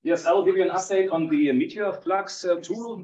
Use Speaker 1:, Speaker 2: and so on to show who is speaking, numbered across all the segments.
Speaker 1: Yes, I will give you an update on the Meteor flux tool,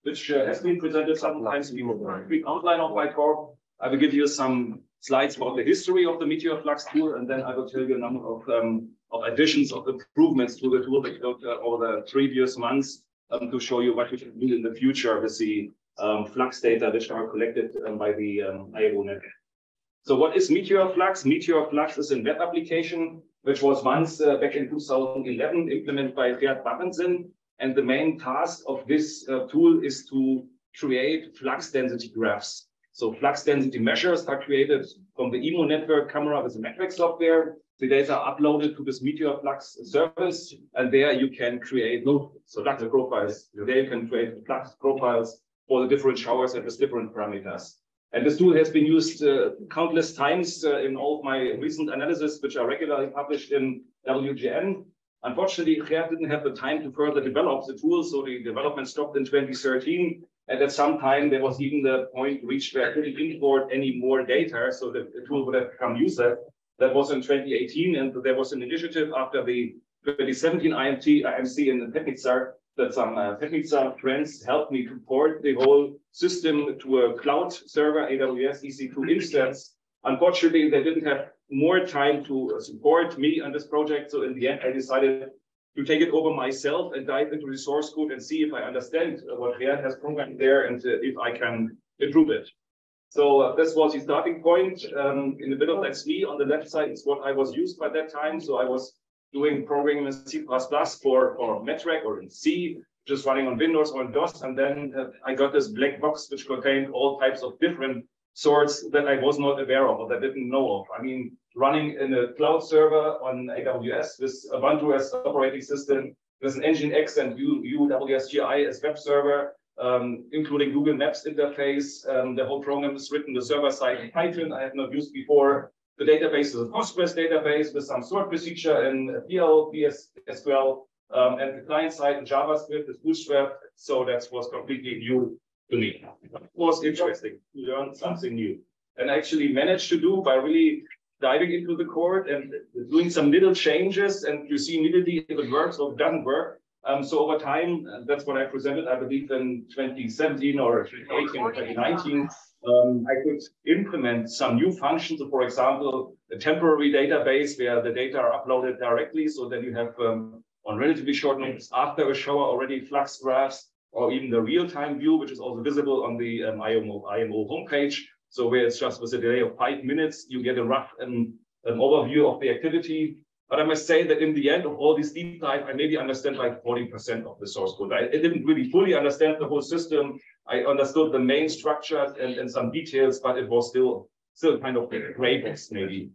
Speaker 1: which has been presented sometimes before. A quick outline of my talk. I will give you some slides about the history of the Meteor flux tool, and then I will tell you a number of additions, of improvements to the tool that we did over the previous months to show you what we can do in the future with the flux data which are collected by the IO network. So what is Meteor flux? Meteor flux is a web application which was once back in 2011 implemented by Gerd Barrensen. And the main task of this tool is to create flux density graphs. So flux density measures are created from the EMO network camera with the metric software. The data are uploaded to this Meteor flux service, and there you can create flux profiles. There you can create flux profiles for the different showers and with different parameters. And this tool has been used countless times in all of my recent analysis, which are regularly published in WGN. Unfortunately, Gerd didn't have the time to further develop the tool, so the development stopped in 2013. And at some time, there was even the point reached where I couldn't import any more data, so that the tool would have become useless. That was in 2018, and there was an initiative after the 2017 IMC in the Technicsar that some Technicsar friends helped me to port the whole system to a cloud server, AWS EC2 instance. Unfortunately, they didn't have more time to support me on this project. So in the end, I decided to take it over myself and dive into the source code and see if I understand what Gerd has programmed there and if I can improve it. So this was the starting point. In the middle, that's me. On the left side is what I was used by that time. So I was doing programming in C++ for metric or in C, just running on Windows or on DOS. And then I got this black box, which contained all types of different sorts that I was not aware of or that I didn't know of. I mean, running in a cloud server on AWS with Ubuntu as operating system, with an Nginx and UWSGI as web server, including Google Maps interface. The whole program is written the server side in Python. I have not used before. The database is a Postgres database with some sort procedure in PL, PSQL, and the client side in JavaScript is Bootstrap. So that was completely new to me. It was interesting to learn something new, and I actually managed to do by really diving into the code and doing some little changes, and you see immediately if it works or doesn't work. So over time, that's what I presented, I believe, in 2017 or 2018 or 2019. I could implement some new functions. So for example, a temporary database where the data are uploaded directly, so that you have on relatively short notice after a shower already flux graphs, or even the real-time view, which is also visible on the IMO homepage. So where it's just with a delay of 5 minutes, you get a rough overview of the activity. But I must say that in the end of all this deep dive, I maybe understand like 40% of the source code. I didn't really fully understand the whole system. I understood the main structures and some details, but it was still kind of a gray box maybe.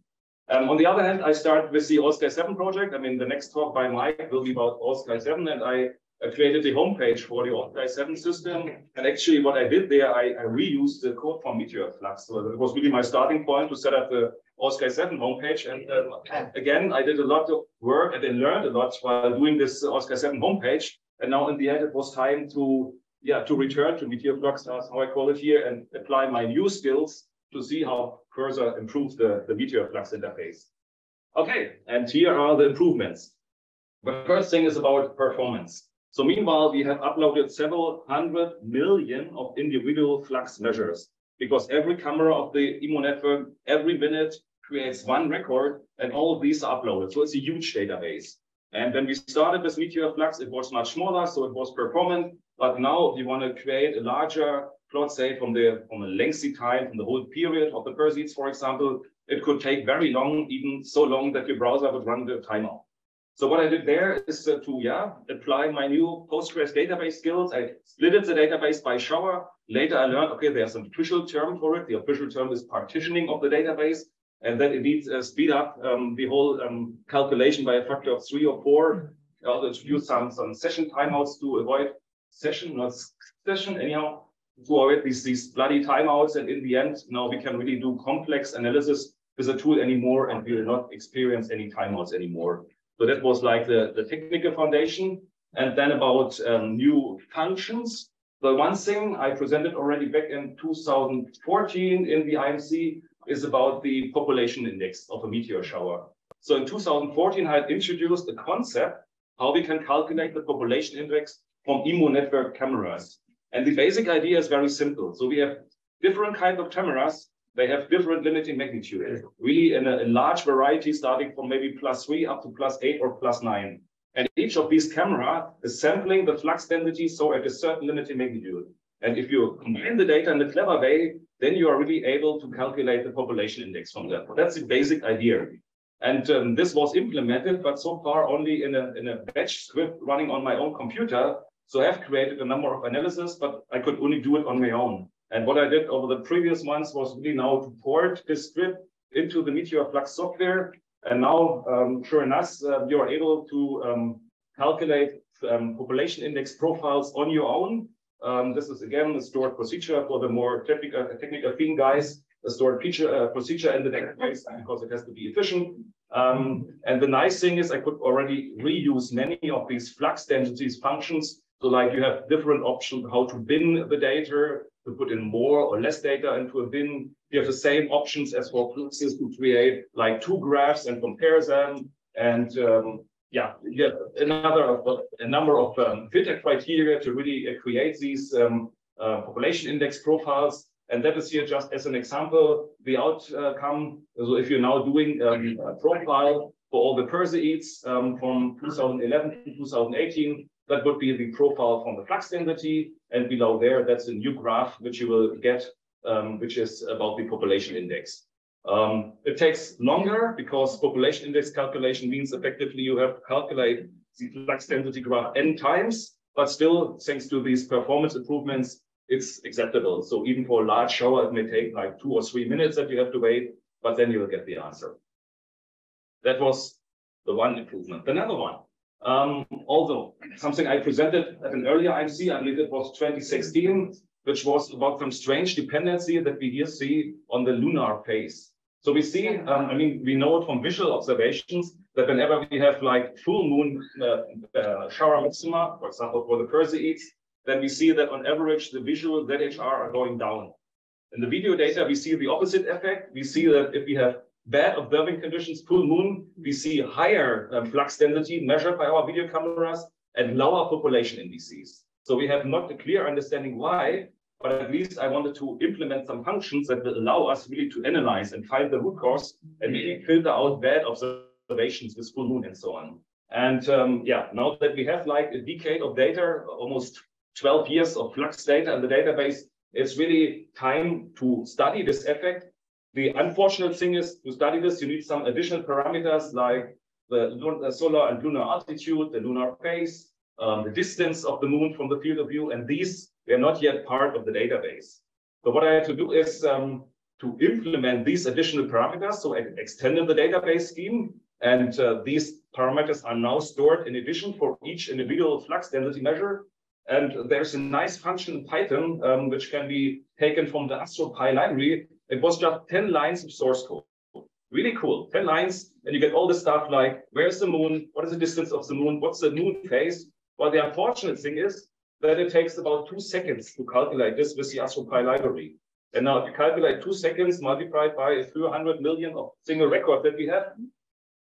Speaker 1: On the other hand, I start with the All-Sky 7 project. I mean, the next talk by Mike will be about All-Sky 7, and I created the homepage for the All-Sky 7 system. And actually what I did there, I reused the code from Meteor flux. So it was really my starting point to set up the All-Sky 7 homepage. And again, I did a lot of work and I learned a lot while doing this All-Sky 7 homepage. And now in the end, it was time to return to Meteor flux, that's how I call it here, and apply my new skills to see how further improve the Meteor flux interface. Okay, and here are the improvements. The first thing is about performance. So meanwhile, we have uploaded several 100 million of individual flux measures, because every camera of the EMO network every minute creates one record, and all of these are uploaded. So it's a huge database. And when we started with Meteor flux, it was much smaller, so it was performant. But now, if you want to create a larger plot, say from a lengthy time, from the whole period of the proceeds, for example, it could take very long, even so long that your browser would run the timeout. So what I did there is to apply my new Postgres database skills. I split the database by shower. Later, I learned, okay, there's an official term for it. The official term is partitioning of the database. And then it needs speed up the whole calculation by a factor of 3 or 4. I also introduced some session timeouts to avoid anyhow, to avoid these bloody timeouts. And in the end, now we can really do complex analysis with the tool anymore, and we will not experience any timeouts anymore. So that was like the technical foundation. And then about new functions. The one thing I presented already back in 2014 in the IMC is about the population index of a meteor shower. So in 2014, I had introduced a concept how we can calculate the population index from IMO network cameras. And the basic idea is very simple. So we have different kinds of cameras. They have different limiting magnitude, really in a large variety, starting from maybe +3 up to +8 or +9. And each of these cameras is sampling the flux density, so at a certain limiting magnitude. And if you combine the data in a clever way, then you are really able to calculate the population index from that. That's the basic idea. And this was implemented, but so far only in a batch script running on my own computer. So I have created a number of analyses, but I could only do it on my own. And what I did over the previous months was really now to port this script into the Meteor Flux software. And now, sure enough, you are able to calculate population index profiles on your own. This is again a stored procedure for the more technical theme guys, a stored procedure in the database because it has to be efficient. And the nice thing is I could already reuse many of these flux densities functions. So like you have different options how to bin the data, to put in more or less data into a bin. You have the same options as for fluxes to create like two graphs and compare them. And yeah, you have a number of filter criteria to really create these population index profiles. And that is here just as an example, the outcome. So if you're now doing a profile for all the Perseids from 2011 to 2018, that would be the profile from the flux density. And below there, that's a new graph which you will get, which is about the population index. It takes longer because population index calculation means effectively you have to calculate the flux density graph n times, but still, thanks to these performance improvements, it's acceptable. So even for a large shower, it may take like 2 or 3 minutes that you have to wait, but then you'll get the answer. That was the one improvement. Another one. Also, something I presented at an earlier IMC, I believe it was 2016, which was about some strange dependency that we here see on the lunar phase. So we see, I mean, we know it from visual observations that whenever we have like full moon shower maxima, for example, for the Perseids, then we see that on average, the visual ZHR are going down. In the video data, we see the opposite effect. We see that if we have bad observing conditions, full moon, we see higher flux density measured by our video cameras and lower population indices. So we have not a clear understanding why, but at least I wanted to implement some functions that will allow us really to analyze and find the root cause and maybe filter out bad observations with full moon and so on. And yeah, now that we have like a decade of data, almost 12 years of flux data in the database, it's really time to study this effect. The unfortunate thing is to study this, you need some additional parameters like the solar and lunar altitude, the lunar phase, the distance of the moon from the field of view, and these are not yet part of the database. So what I had to do is to implement these additional parameters. So I extended the database scheme, and these parameters are now stored in addition for each individual flux density measure. And there's a nice function in Python, which can be taken from the AstroPy library. It was just 10 lines of source code. Really cool, 10 lines, and you get all the stuff like, where's the moon? What is the distance of the moon? What's the moon phase? Well, the unfortunate thing is that it takes about 2 seconds to calculate this with the AstroPy library. And now if you calculate 2 seconds multiplied by a few 100 million of single records that we have,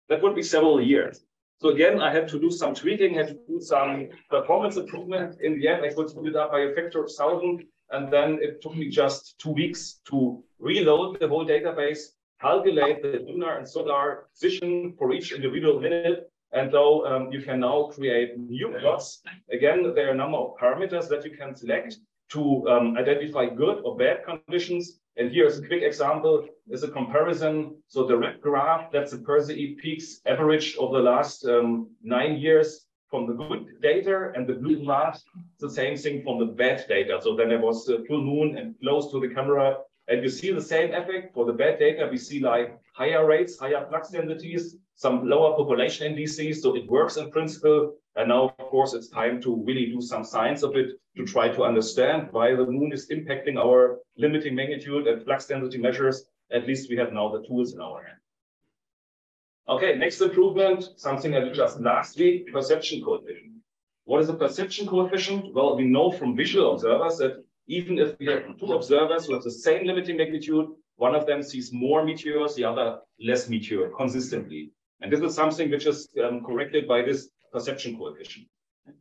Speaker 1: that would be several years. So again, I had to do some tweaking, had to do some performance improvement. In the end, I could speed it up by a factor of 1,000. And then it took me just 2 weeks to reload the whole database, calculate the lunar and solar position for each individual minute. And so you can now create new plots. Again, there are a number of parameters that you can select to identify good or bad conditions. And here's a quick example, is a comparison. So the red graph, that's the Perseid peaks average over the last 9 years from the good data, and the blue graph, the same thing from the bad data. So then there was a full moon and close to the camera. And you see the same effect for the bad data. We see like higher rates, higher flux densities, some lower population indices. So it works in principle. And now, of course, it's time to really do some science of it to try to understand why the moon is impacting our limiting magnitude and flux density measures. At least we have now the tools in our hand. Okay, next improvement, something I did just last week, perception coefficient. What is a perception coefficient? Well, we know from visual observers that even if we have 2 observers who have the same limiting magnitude, one of them sees more meteors, the other less meteor consistently. And this is something which is corrected by this perception coefficient.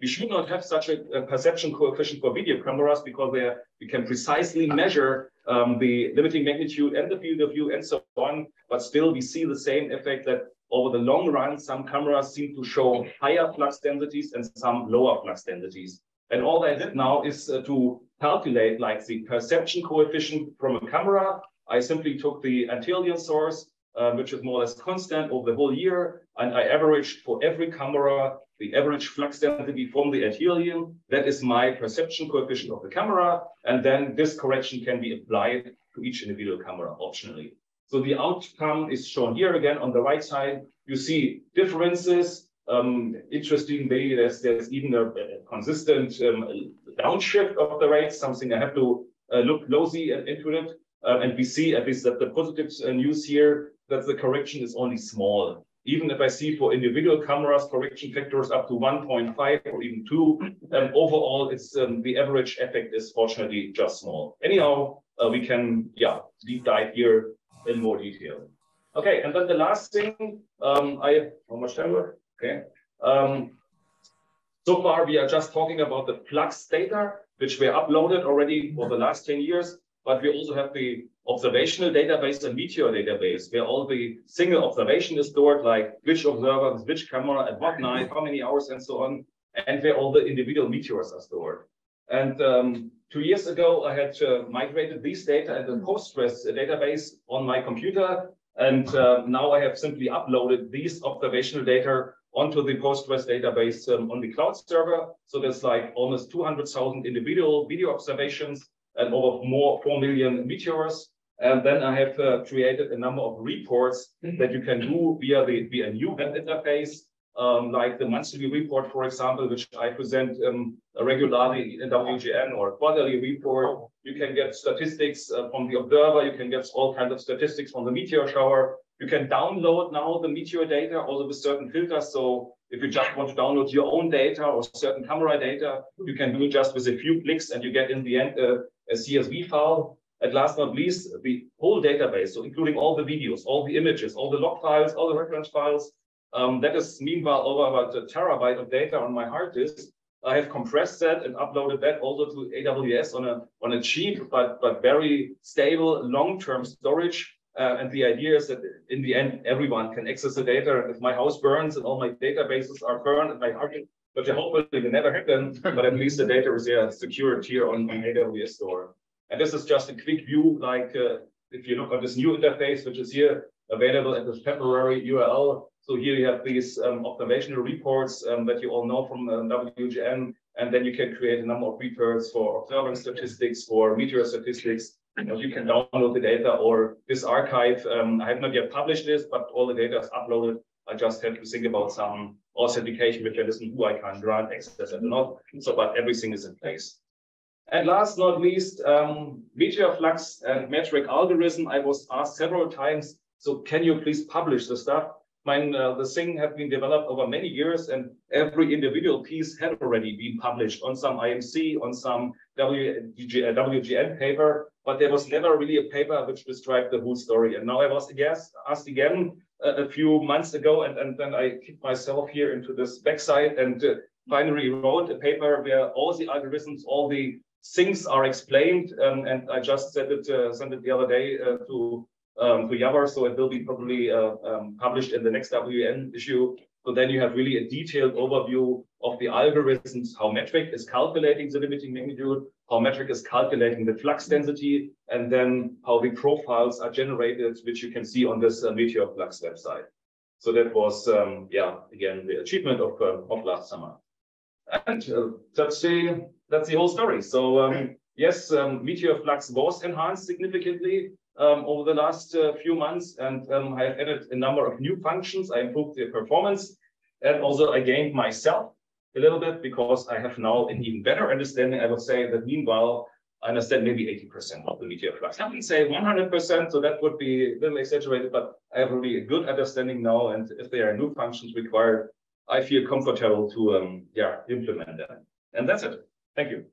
Speaker 1: We should not have such a perception coefficient for video cameras because we can precisely measure the limiting magnitude and the field of view and so on, but still we see the same effect that over the long run, some cameras seem to show higher flux densities and some lower flux densities. And all I did now is to calculate like the perception coefficient from a camera. I simply took the Antillean source, which is more or less constant over the whole year, and I averaged for every camera the average flux density from the Antillean. That is my perception coefficient of the camera, and then this correction can be applied to each individual camera optionally. So the outcome is shown here again on the right side. You see differences. Interestingly, there's even a consistent downshift of the rates, something I have to look closely into it. And we see at least that the positive news here, that the correction is only small. Even if I see for individual cameras, correction factors up to 1.5 or even 2, overall, it's the average effect is fortunately just small. Anyhow, we can, deep dive here in more detail. Okay, and then the last thing, how much time left? Okay. So far, we are just talking about the flux data, which were uploaded already for the last 10 years. But we also have the observational database and Meteor database, where all the single observation is stored, like which observer, which camera, at what night, how many hours, and so on, and where all the individual meteors are stored. And 2 years ago, I had migrated these data in the Postgres database on my computer, and now I have simply uploaded these observational data onto the Postgres database on the cloud server. So there's like almost 200,000 individual video observations and over 4 million meteors. And then I have created a number of reports that you can do via a new web interface, like the monthly report, for example, which I present regularly in WGN, or quarterly report. You can get statistics from the observer. You can get all kinds of statistics from the meteor shower. You can download now the meteor data, also with certain filters. So if you just want to download your own data or certain camera data, you can do it just with a few clicks, and you get in the end a CSV file. At last but not least, the whole database, so including all the videos, all the images, all the log files, all the reference files, that is meanwhile over about a terabyte of data on my hard disk. I have compressed that and uploaded that also to AWS on a cheap but very stable long-term storage. And the idea is that in the end, everyone can access the data. If my house burns and all my databases are burned and my hard disk, but hopefully it will never happen, but at least the data is secured here on AWS store. And this is just a quick view, like if you look at this new interface, which is here available at this temporary URL. So here you have these observational reports that you all know from WGN, and then you can create a number of reports for observance statistics, for meteor statistics. You can download the data, or this archive. I have not yet published this, but all the data is uploaded. I just have to think about some authentication mechanism who I can grant access and not. So, but everything is in place. And last not least, Meteor flux and metric algorithm. I was asked several times, so can you please publish the stuff? The thing has been developed over many years, and every individual piece had already been published on some IMC, on some WGN paper, but there was never really a paper which described the whole story. And now I was asked again a few months ago, and then I kicked myself here into this backside and finally wrote a paper where all the algorithms, all the things are explained, and I just sent it the other day to Jabber, so it will be probably published in the next WN issue. So then you have really a detailed overview of the algorithms, how metric is calculating the limiting magnitude, how metric is calculating the flux density, and then how the profiles are generated, which you can see on this Meteor flux website. So that was, again, the achievement of last summer. And that's the whole story. So yes, Meteor flux was enhanced significantly over the last few months, and I have added a number of new functions. I improved the performance, and also I gained myself a little bit because I have now an even better understanding. I would say that meanwhile, I understand maybe 80% of the Meteor flux. I wouldn't say 100%, so that would be a little exaggerated, but I have really a good understanding now. And if there are new functions required, I feel comfortable to implement them. And that's it. Thank you.